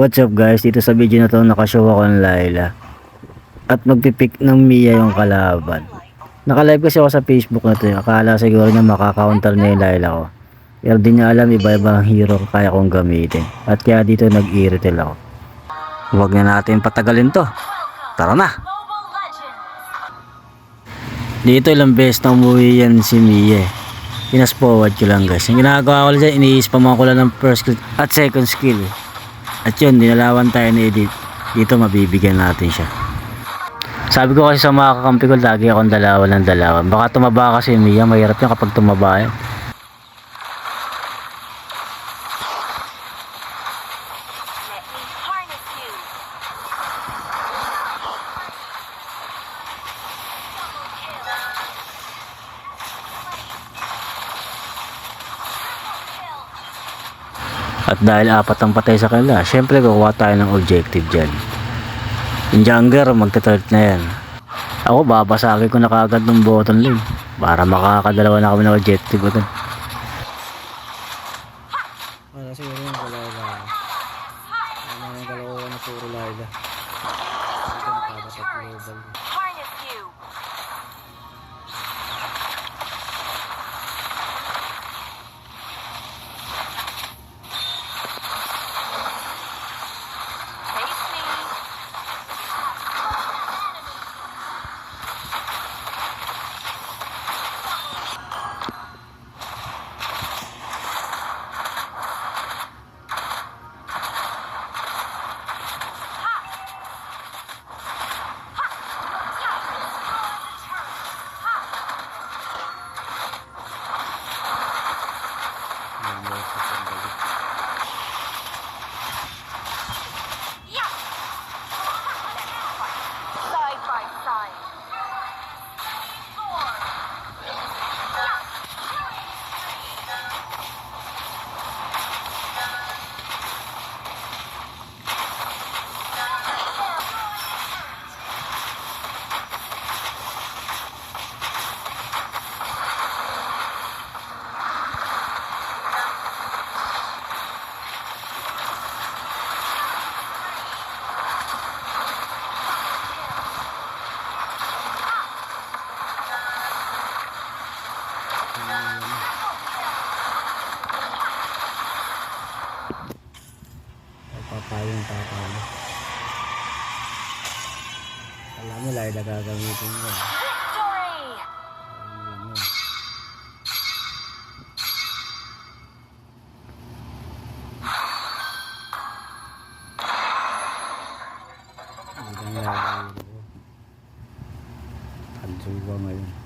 What's up guys, dito sa video na to nakashow ako ng Layla at magpipick ng Mia yung kalaban. Nakalive kasi ako sa Facebook na to, akala siguro niya makaka-counter niya yung Layla ko, pero di niya alam iba-ibang hero kaya kong gamitin at kaya dito nag-i-retail ako. Huwag na natin patagalin to, tara na! Dito ilang beses na umuwi yan si Mia, pinas forward ko lang guys. Yung ginagawa ko lang dyan, ini-spam ko lang ng first skill at second skill. At yun, dinalawan tayo ni Edith. Dito mabibigyan natin siya. Sabi ko kasi sa mga kakampi ko, lagi akong dalawan ng dalawan. Baka tumaba kasi Mia, mahirap yan kapag tumaba yan. At dahil apat ang patay sa kanila, syempre kukuha tayo ng objective dyan. Yung jungler, magta-third na yan. Ako, babasagin ko na kaagad ng button lane para makakadalawa na kami ng objective agad. Ano siguro yung Layla? Ano yung dalawa na puro Layla? Ito nakabatat global. Papayong papalo. Alam mo, Layla gagamitin mo. Tansuba ngayon.